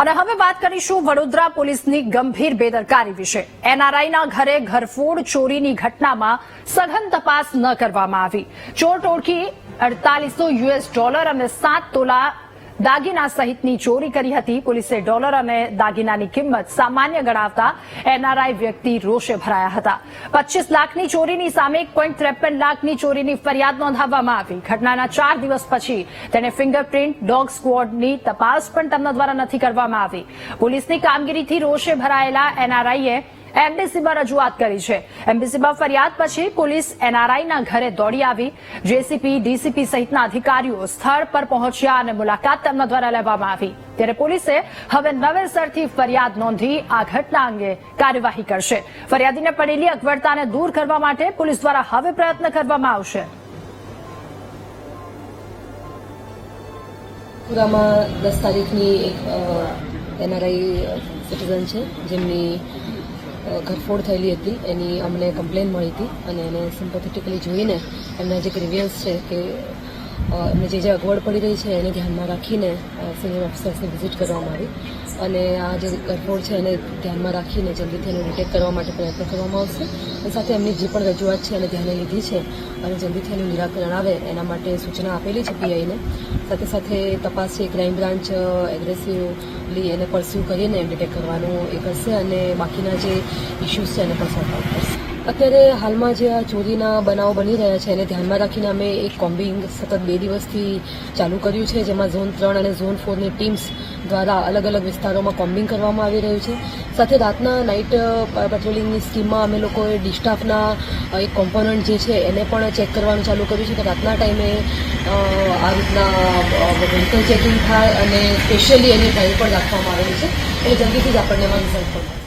અને હવે વાત કરીશું વડોદરા પોલીસની ગંભીર બેદરકારી વિશે। એનઆરઆઈના ઘરે ઘરફોડ ચોરીની ઘટનામાં સઘન તપાસ ન કરવામાં આવી। ચોર ટોળકી $4800 અને 7 તોલા દાગીના સહિતની ચોરી કરી હતી। પોલીસે ડોલર અને દાગીનાની કિંમત સામાન્ય ગણાવતા એનઆરઆઈ વ્યક્તિ રોષે ભરાયા હતા। 25 લાખની ચોરીની સામે 1.53 લાખની ચોરીની ફરિયાદ નોંધાવવામાં આવી। ઘટનાના 4 દિવસ પછી તેને ફિંગરપ્રિન્ટ ડોગ સ્ક્વોડની તપાસ પણ તેમના દ્વારા નથી કરવામાં આવી। પોલીસની કામગીરીથી રોષે ભરાયેલા એનઆરઆઈએ એમડીસીમાં રજૂઆત કરી છે। એમડીસીમાં ફરિયાદ પછી પોલીસ એનઆરઆઈના ઘરે દોડી આવી। જેસીપી ડીસીપી સહિતના અધિકારીઓ સ્થળ પર પહોંચ્યા અને મુલાકાત તેમના દ્વારા લેવામાં આવી। ત્યારે પોલીસે હવે નવેસરથી ફરિયાદ નોંધી આ ઘટના અંગે કાર્યવાહી કરશે। ફરિયાદીને પડેલી અગવડતાને દૂર કરવા માટે પોલીસ દ્વારા હવે પ્રયત્ન કરવામાં આવશે। પુરામાં 10 તારીખની એક એનઆરઆઈ સિટીઝન છે જેમની ઘરફોડ થયેલી હતી। એની અમને કમ્પ્લેન મળી હતી અને એને સિમ્પેથેટિકલી જોઈને એમના જે ગ્રીવિયન્સ છે કે એમને જે અગવડ પડી રહી છે એને ધ્યાનમાં રાખીને સિનિયર ઓફિસર્સને વિઝિટ કરવામાં આવી અને આ જે ઘરફોડ છે એને ધ્યાનમાં રાખીને જલ્દીથી એને ડિટેક્ટ કરવા માટે પ્રયત્ન કરવામાં આવશે અને સાથે એમની જે પણ રજૂઆત છે એને ધ્યાને લીધી છે અને જલ્દીથી એનું નિરાકરણ આવે એના માટે સૂચના આપેલી છે પીઆઈને। સાથે સાથે તપાસ છે ક્રાઇમ બ્રાન્ચ એગ્રેસિવલી એને પરસ્યુ કરીને ડિટેક્ટ કરવાનું એ કરશે અને બાકીના જે ઇસ્યુઝ છે એને પણ સોર્ટ આઉટ કરશે। અત્યારે હાલમાં જે આ ચોરીના બનાવો બની રહ્યા છે એને ધ્યાનમાં રાખીને અમે એક કોમ્બિંગ સતત 2 દિવસથી ચાલુ કર્યું છે જેમાં ઝોન 3 અને ઝોન 4ની ટીમ્સ દ્વારા અલગ અલગ વિસ્તારોમાં કોમ્બિંગ કરવામાં આવી રહ્યું છે। સાથે રાતના નાઇટ પેટ્રોલિંગની સ્કીમમાં અમે લોકોએ ડિસ્ટાફના એક કોમ્પોનન્ટ જે છે એને પણ ચેક કરવાનું ચાલુ કર્યું છે કે રાતના ટાઈમે આ રીતના વ્હીકલ ચેકિંગ થાય અને સ્પેશિયલી એની ડ્રાઈવ પણ રાખવામાં આવેલી છે એટલે જલ્દીથી જ આપણને એમાં રિઝલ્ટ પણ